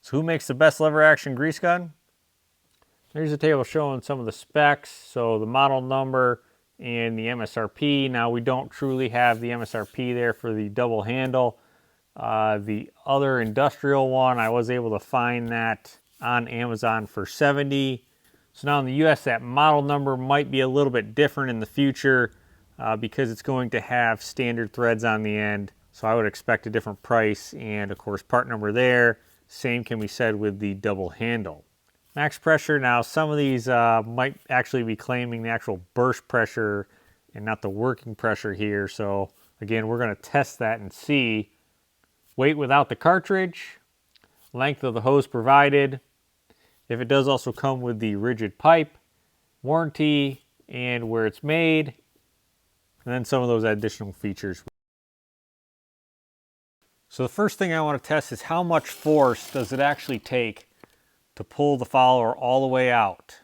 So who makes the best lever action grease gun? Here's a table showing some of the specs. So the model number and the MSRP. Now we don't truly have the MSRP there for the double handle. The other industrial one, I was able to find that on Amazon for $70. So now in the US, that model number might be a little bit different in the future because it's going to have standard threads on the end. So I would expect a different price, and of course part number there. Same can be said with the double handle. Max pressure, now some of these might actually be claiming the actual burst pressure and not the working pressure here. So again, we're going to test that and see. Weight without the cartridge, length of the hose provided, if it does also come with the rigid pipe, warranty, and where it's made, and then some of those additional features. So the first thing I want to test is how much force does it actually take to pull the follower all the way out,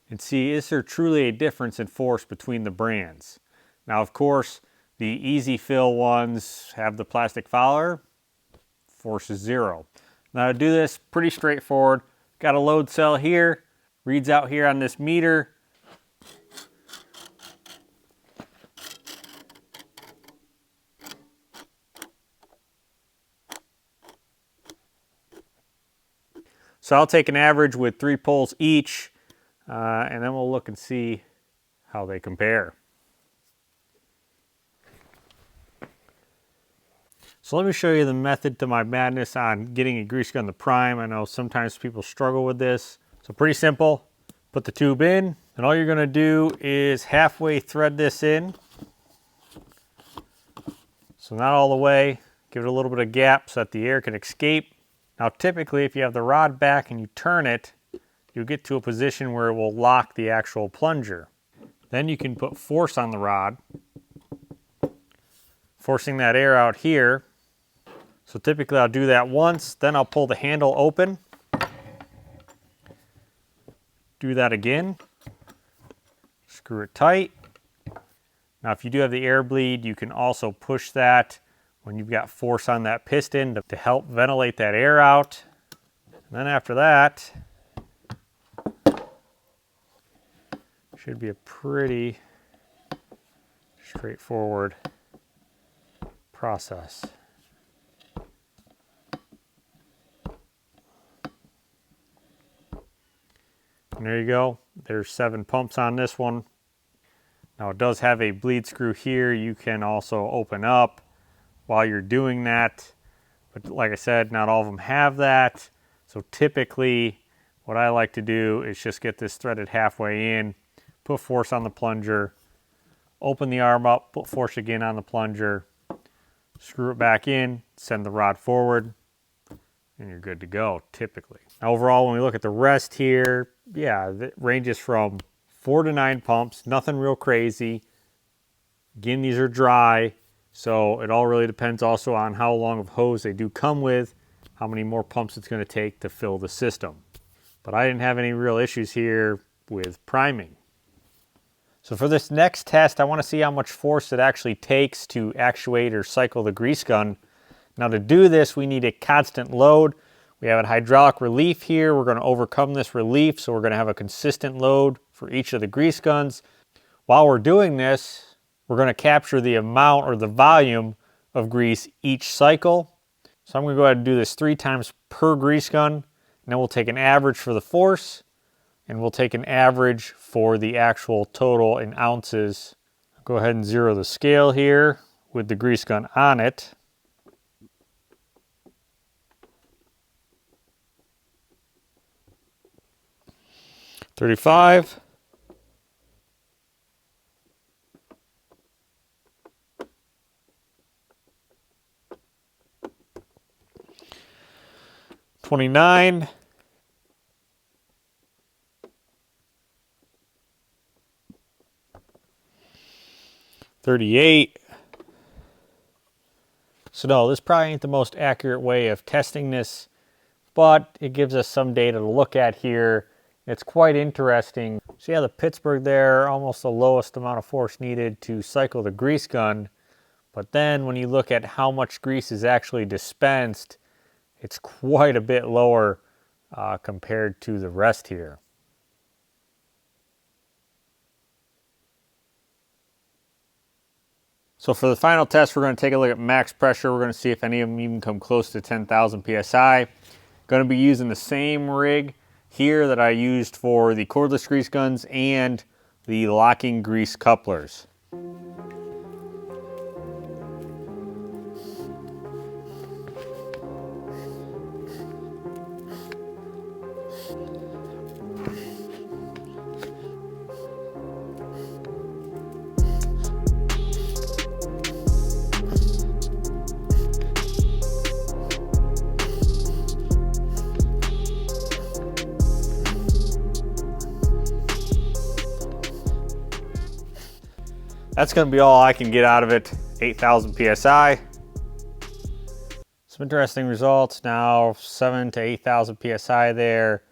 and see, is there truly a difference in force between the brands. Now of course the easy fill ones have the plastic follower, force is 0. Now to do this, pretty straightforward. Got a load cell here, reads out here on this meter. So I'll take an average with 3 pulls each, and then we'll look and see how they compare. So let me show you the method to my madness on getting a grease gun to prime. I know sometimes people struggle with this. So pretty simple. Put the tube in, and all you're going to do is halfway thread this in. So not all the way. Give it a little bit of gap so that the air can escape. Now typically if you have the rod back and you turn it, you'll get to a position where it will lock the actual plunger. Then you can put force on the rod, forcing that air out here. So typically I'll do that once, then I'll pull the handle open. Do that again. Screw it tight. Now if you do have the air bleed, you can also push that when you've got force on that piston to help ventilate that air out. And then after that, should be a pretty straightforward process. And there you go. There's 7 pumps on this one. Now it does have a bleed screw here you can also open up while you're doing that. But like I said, not all of them have that. So typically what I like to do is just get this threaded halfway in, put force on the plunger, open the arm up, put force again on the plunger, screw it back in, send the rod forward, and you're good to go typically. Now overall, when we look at the rest here, yeah, it ranges from 4 to 9 pumps, nothing real crazy. Again, these are dry, so it all really depends also on how long of hose they do come with, how many more pumps it's going to take to fill the system. But I didn't have any real issues here with priming. So for this next test, I want to see how much force it actually takes to actuate or cycle the grease gun. Now to do this, we need a constant load. We have a hydraulic relief here. We're going to overcome this relief, so we're going to have a consistent load for each of the grease guns. While we're doing this, we're going to capture the amount or the volume of grease each cycle. So I'm going to go ahead and do this 3 times per grease gun, and then we'll take an average for the force, and we'll take an average for the actual total in ounces. Go ahead and zero the scale here with the grease gun on it. $35. $29. $38. So no, this probably ain't the most accurate way of testing this, but it gives us some data to look at here. It's quite interesting. So yeah, the Pittsburgh there, almost the lowest amount of force needed to cycle the grease gun. But then when you look at how much grease is actually dispensed, it's quite a bit lower compared to the rest here. So for the final test, we're going to take a look at max pressure. We're going to see if any of them even come close to 10,000 PSI. Going to be using the same rig here that I used for the cordless grease guns and the locking grease couplers. That's going to be all I can get out of it, 8,000 PSI. Some interesting results now, 7,000 to 8,000 PSI there.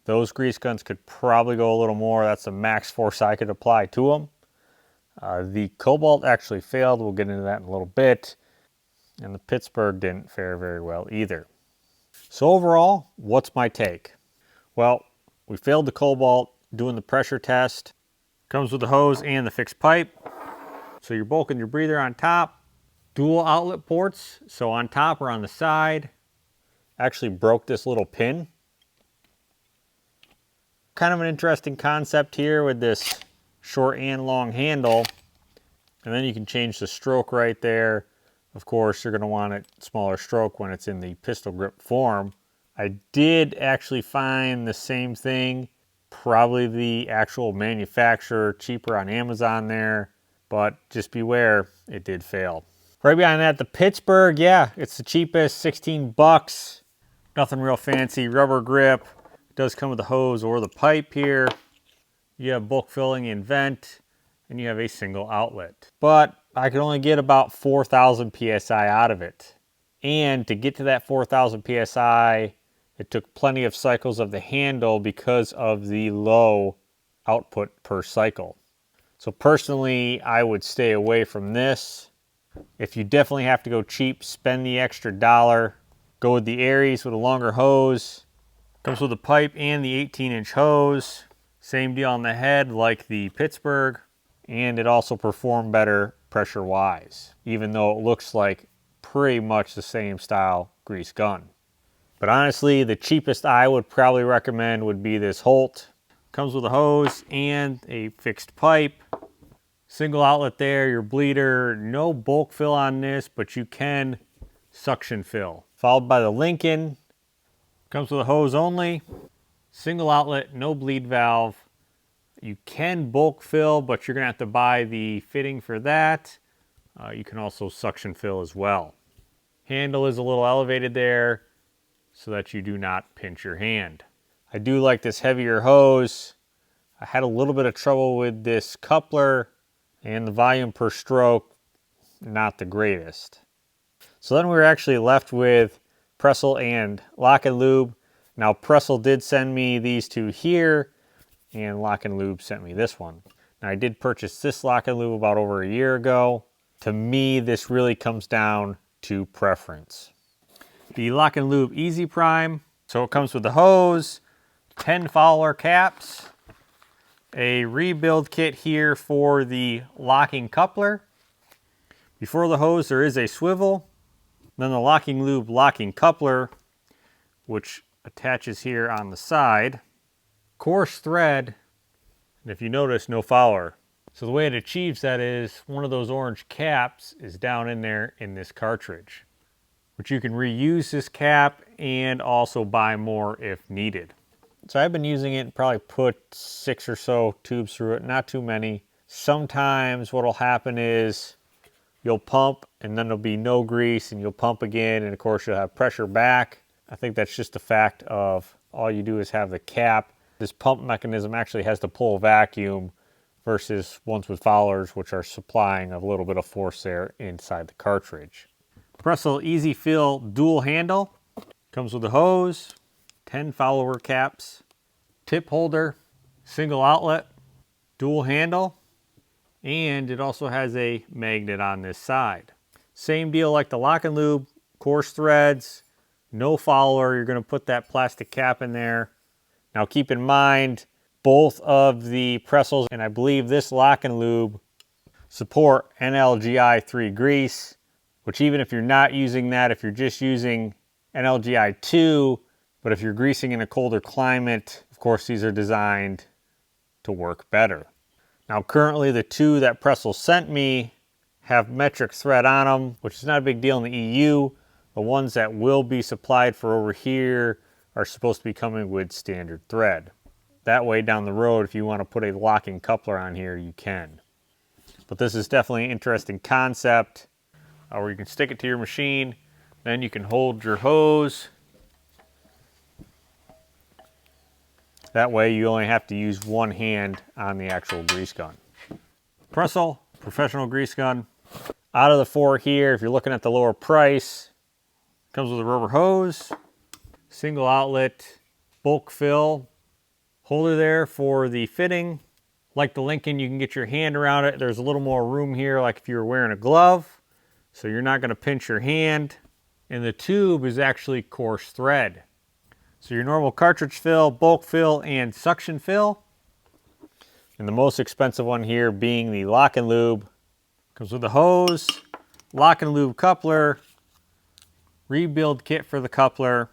Those grease guns could probably go a little more. That's the max force I could apply to them. The Cobalt actually failed. We'll get into that in a little bit. And the Pittsburgh didn't fare very well either. So overall, what's my take? Well, we failed the Cobalt doing the pressure test. Comes with the hose and the fixed pipe. So your bulk and your breather on top. Dual outlet ports, so on top or on the side. Actually broke this little pin. Kind of an interesting concept here with this short and long handle. And then you can change the stroke right there. Of course, you're going to want a smaller stroke when it's in the pistol grip form. I did actually find the same thing, probably the actual manufacturer, cheaper on Amazon there. But just beware, it did fail. Right behind that, the Pittsburgh, yeah, it's the cheapest, 16 bucks. Nothing real fancy, rubber grip. It does come with the hose or the pipe here. You have bulk filling and vent, and you have a single outlet. But I could only get about 4,000 PSI out of it. And to get to that 4,000 PSI, it took plenty of cycles of the handle because of the low output per cycle. So personally, I would stay away from this. If you definitely have to go cheap, spend the extra $1. Go with the Aries with a longer hose. Comes with a pipe and the 18-inch hose. Same deal on the head like the Pittsburgh. And it also performed better pressure-wise, even though it looks like pretty much the same style grease gun. But honestly, the cheapest I would probably recommend would be this Holt. Comes with a hose and a fixed pipe. Single outlet there, your bleeder. No bulk fill on this, but you can suction fill. Followed by the Lincoln. Comes with a hose only. Single outlet, no bleed valve. You can bulk fill, but you're going to have to buy the fitting for that. You can also suction fill as well. Handle is a little elevated there so that you do not pinch your hand. I do like this heavier hose. I had a little bit of trouble with this coupler, and the volume per stroke, not the greatest. So then we were actually left with Pressel and Lock and Lube. Now Pressel did send me these two here, and Lock and Lube sent me this one. Now I did purchase this Lock and Lube about over a year ago. To me, this really comes down to preference. The Lock and Lube Easy Prime. So it comes with the hose, 10 follower caps, a rebuild kit here for the locking coupler. Before the hose, there is a swivel. Then the Locking Lube locking coupler, which attaches here on the side. Coarse thread, and if you notice, no follower. So the way it achieves that is one of those orange caps is down in there in this cartridge, which you can reuse this cap and also buy more if needed. So I've been using it and probably put 6 or so tubes through it, not too many. Sometimes what will happen is you'll pump and then there'll be no grease and you'll pump again, and of course you'll have pressure back. I think that's just the fact of all you do is have the cap. This pump mechanism actually has to pull vacuum versus ones with followers, which are supplying a little bit of force there inside the cartridge. Pressel Easy Fill dual handle. Comes with a hose, 10 follower caps, tip holder, single outlet, dual handle, and it also has a magnet on this side. Same deal like the Lock and Lube, coarse threads, No follower, you're going to put that plastic cap in there. Now keep in mind, both of the Pressels and I believe this Lock and Lube support NLGI 3 grease, which even if you're not using that, if you're just using NLGI 2, but if you're greasing in a colder climate, of course these are designed to work better. Now currently the two that Pressel sent me have metric thread on them, which is not a big deal in the EU. The ones that will be supplied for over here are supposed to be coming with standard thread. That way down the road, if you want to put a locking coupler on here, you can. But this is definitely an interesting concept where you can stick it to your machine, then you can hold your hose. That way you only have to use one hand on the actual grease gun. Pressel, professional grease gun. Out of the four here, if you're looking at the lower price, comes with a rubber hose, single outlet, bulk fill, holder there for the fitting. Like the Lincoln, you can get your hand around it. There's a little more room here, like if you were wearing a glove, so you're not going to pinch your hand. And the tube is actually coarse thread. So your normal cartridge fill, bulk fill, and suction fill. And the most expensive one here being the Lock and Lube. Comes with a hose, Lock and Lube coupler, rebuild kit for the coupler,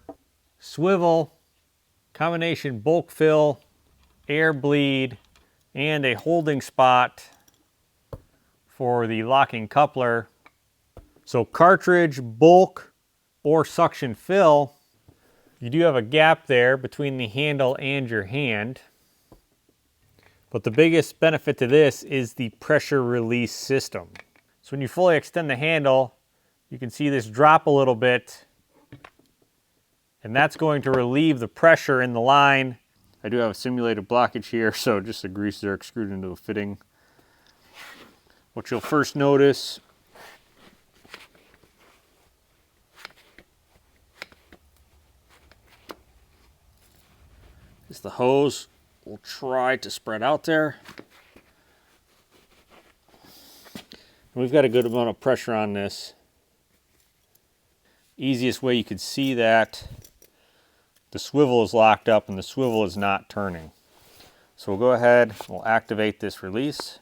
swivel, combination bulk fill, air bleed, and a holding spot for the locking coupler. So cartridge, bulk, or suction fill, you do have a gap there between the handle and your hand. But the biggest benefit to this is the pressure release system. So when you fully extend the handle, you can see this drop a little bit, and that's going to relieve the pressure in the line. I do have a simulated blockage here, so just a grease zerk screwed into the fitting. What you'll first notice is the hose will try to spread out there. And we've got a good amount of pressure on this. Easiest way you could see that, the swivel is locked up and the swivel is not turning. So we'll go ahead, we'll activate this release.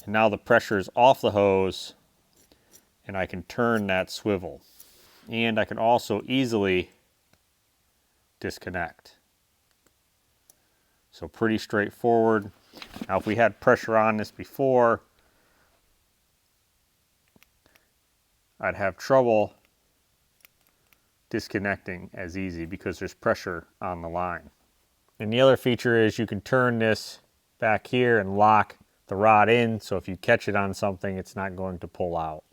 And now the pressure is off the hose and I can turn that swivel. And I can also easily disconnect. So pretty straightforward. Now if we had pressure on this before, I'd have trouble disconnecting as easy because there's pressure on the line. And the other feature is you can turn this back here and lock the rod in, so if you catch it on something, it's not going to pull out.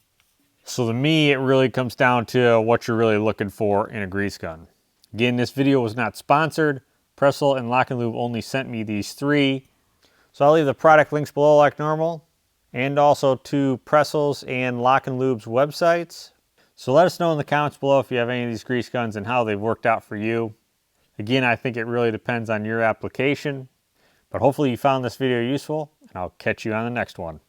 So to me, it really comes down to what you're really looking for in a grease gun. Again, this video was not sponsored. Pressel and Lock and Lube only sent me these three. So I'll leave the product links below like normal, and also to Pressel's and Lock and Lube's websites. So let us know in the comments below if you have any of these grease guns and how they've worked out for you. Again, I think it really depends on your application, but hopefully you found this video useful, and I'll catch you on the next one.